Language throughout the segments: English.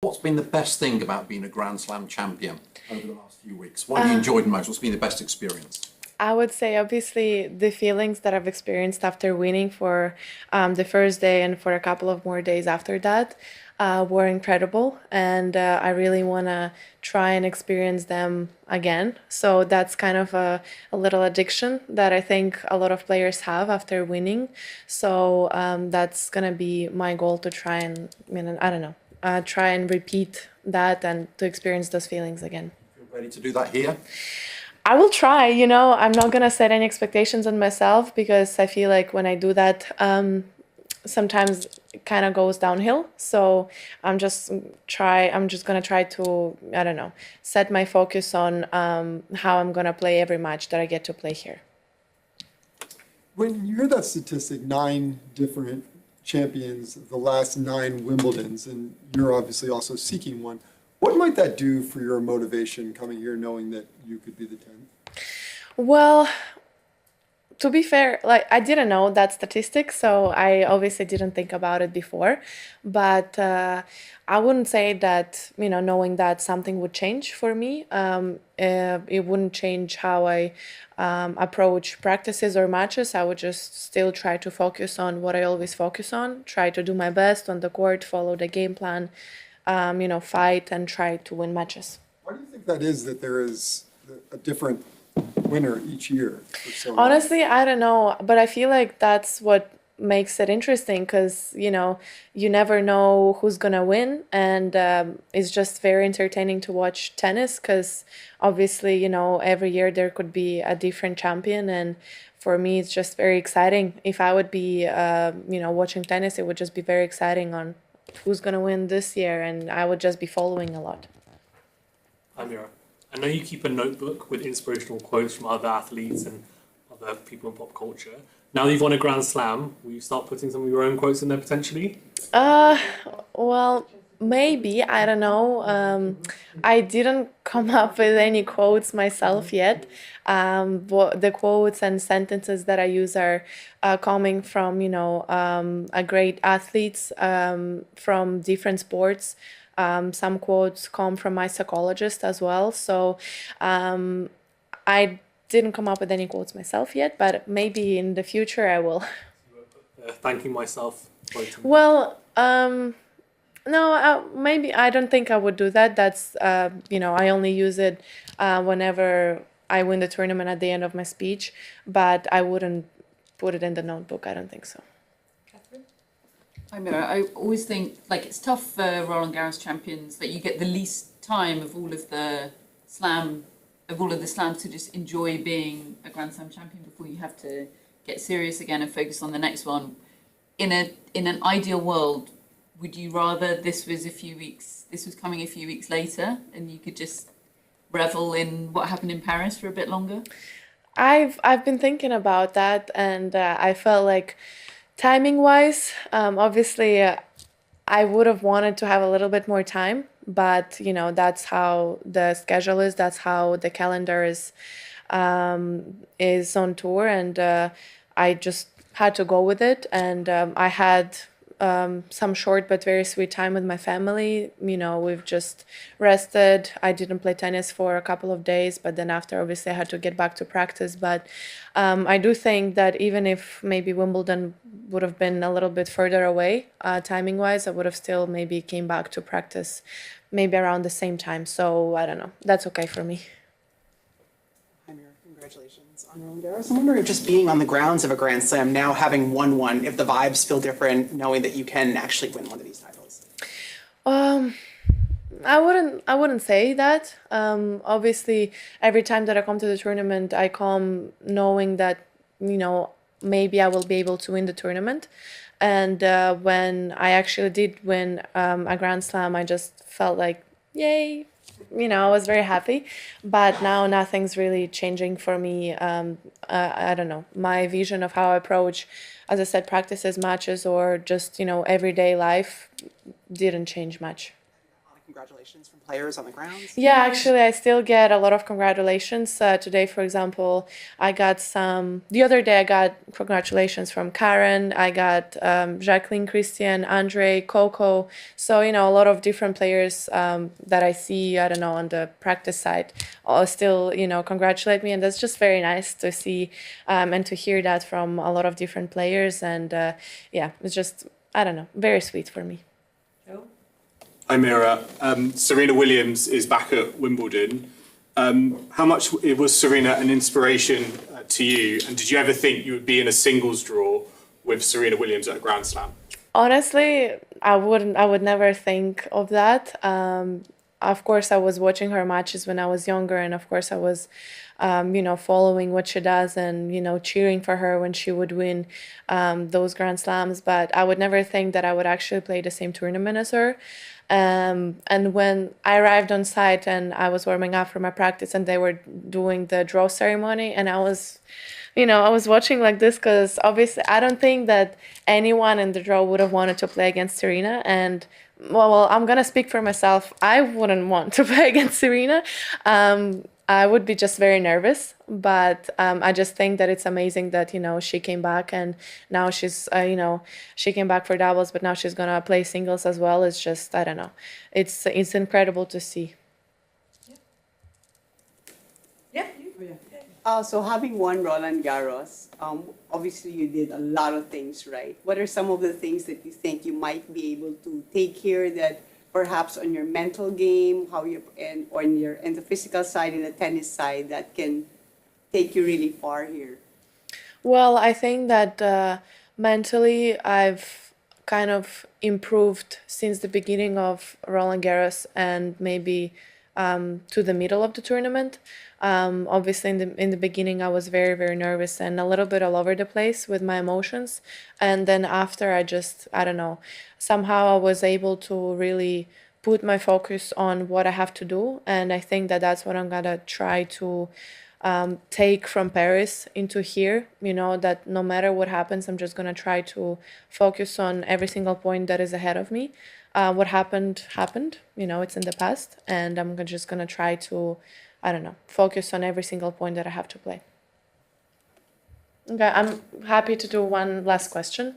What's been the best thing about being a Grand Slam champion over the last few weeks? What have you enjoyed most? What's been the best experience? I would say obviously the feelings that I've experienced after winning for the first day and for a couple of more days after that were incredible, and I really want to try and experience them again. So that's kind of a little addiction that I think a lot of players have after winning. So that's gonna be my goal to try and, I don't know, try and repeat that and to experience those feelings again. Feel ready to do that here? I will try, I'm not gonna set any expectations on myself because I feel like when I do that, sometimes it kind of goes downhill. So I'm just gonna try to, I don't know, set my focus on how I'm gonna play every match that I get to play here. When you hear that statistic, 9 different champions, the last 9 Wimbledons, and you're obviously also seeking one, what might that do for your motivation coming here knowing that you could be the 10th? Well, to be fair, like I didn't know that statistic, so I obviously didn't think about it before. But I wouldn't say that, knowing that something would change for me. It wouldn't change how I approach practices or matches. I would just still try to focus on what I always focus on, try to do my best on the court, follow the game plan, fight and try to win matches. Why do you think that is that there is a different winner each year for so long? Honestly, I don't know, but I feel like that's what makes it interesting because, you never know who's gonna win, and it's just very entertaining to watch tennis because obviously, every year there could be a different champion, and for me, it's just very exciting. If I would be, watching tennis, it would just be very exciting on who's gonna win this year, and I would just be following a lot. Hi, Mirra. I know you keep a notebook with inspirational quotes from other athletes and other people in pop culture. Now that you've won a Grand Slam, will you start putting some of your own quotes in there potentially? Uh, well, maybe, I don't know. I didn't come up with any quotes myself yet. But the quotes and sentences that I use are coming from, a great athletes from different sports. Some quotes come from my psychologist as well. So I didn't come up with any quotes myself yet, but maybe in the future I will. Thanking myself. Quoting. Well, no, maybe I don't think I would do that. That's, I only use it whenever I win the tournament at the end of my speech, but I wouldn't put it in the notebook. I don't think so. Hi, Mirra. I always think it's tough for Roland Garros champions that you get the least time of all of the slams to just enjoy being a Grand Slam champion before you have to get serious again and focus on the next one. In an ideal world, would you rather this was coming a few weeks later and you could just revel in what happened in Paris for a bit longer? I've been thinking about that, and I felt like timing wise, obviously, I would have wanted to have a little bit more time, but that's how the schedule is. That's how the calendar is on tour, and I just had to go with it. And I had some short but very sweet time with my family. We've just rested. I didn't play tennis for a couple of days, but then after, obviously, I had to get back to practice. But I do think that even if maybe Wimbledon would have been a little bit further away, timing wise, I would have still maybe came back to practice maybe around the same time. So I don't know. That's okay for me. Hi, Mirra. Congratulations on Roland Garros. I'm wondering if just being on the grounds of a Grand Slam, now having won one, if the vibes feel different, knowing that you can actually win one of these titles. Um, I wouldn't say that. Obviously, every time that I come to the tournament, I come knowing that, maybe I will be able to win the tournament. And when I actually did win a Grand Slam, I just felt like, yay, I was very happy. But now nothing's really changing for me. I don't know. My vision of how I approach, as I said, practices, matches, or just, everyday life didn't change much. congratulations from players on the grounds? Yeah, actually, I still get a lot of congratulations. Today, for example, the other day I got congratulations from Karen, I got Jacqueline, Christian, Andre, Coco. So, a lot of different players that I see, I don't know, on the practice side still, congratulate me. And that's just very nice to see and to hear that from a lot of different players. And yeah, it's just, I don't know, very sweet for me. Hi Mirra. Serena Williams is back at Wimbledon. How much was Serena an inspiration to you? And did you ever think you would be in a singles draw with Serena Williams at a Grand Slam? Honestly, I would never think of that. Of course, I was watching her matches when I was younger, and of course, I was, following what she does and, cheering for her when she would win those Grand Slams. But I would never think that I would actually play the same tournament as her. And when I arrived on site and I was warming up for my practice and they were doing the draw ceremony, and I was watching like this because obviously I don't think that anyone in the draw would have wanted to play against Serena. And well, I'm gonna speak for myself. I wouldn't want to play against Serena. I would be just very nervous, but I just think that it's amazing that she came back and now she's she came back for doubles, but now she's gonna play singles as well. It's just, I don't know, it's incredible to see. So having won Roland Garros, obviously you did a lot of things right. What are some of the things that you think you might be able to take here that perhaps on your mental game, and the physical side and the tennis side that can take you really far here? Well, I think that mentally I've kind of improved since the beginning of Roland Garros and maybe to the middle of the tournament. Obviously, in the beginning, I was very, very nervous and a little bit all over the place with my emotions. And then after, I don't know, somehow I was able to really put my focus on what I have to do. And I think that that's what I'm gonna try to take from Paris into here. That no matter what happens, I'm just gonna try to focus on every single point that is ahead of me. What happened, it's in the past. And I'm just gonna try to, I don't know, focus on every single point that I have to play. Okay, I'm happy to do one last question.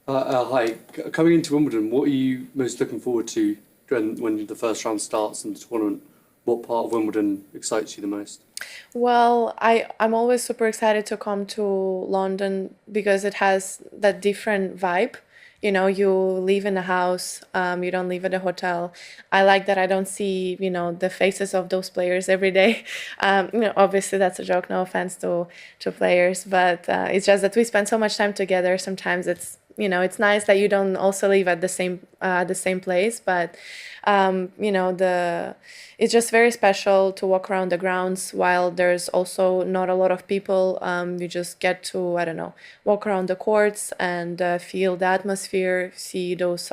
Hi, coming into Wimbledon, what are you most looking forward to when the first round starts in the tournament? What part of Wimbledon excites you the most? Well, I'm always super excited to come to London because it has that different vibe. You live in a house, you don't live at a hotel. I like that I don't see, the faces of those players every day. Obviously that's a joke, no offense to players, but it's just that we spend so much time together. Sometimes it's nice that you don't also live at the same place, but it's just very special to walk around the grounds while there's also not a lot of people. You just get to, I don't know, walk around the courts and feel the atmosphere, see those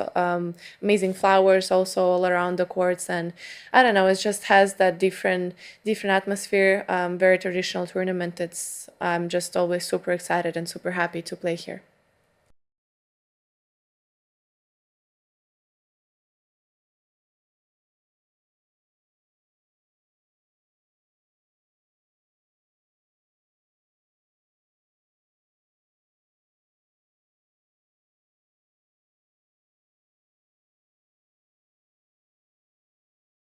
amazing flowers also all around the courts. And I don't know, it just has that different atmosphere, very traditional tournament. I'm just always super excited and super happy to play here.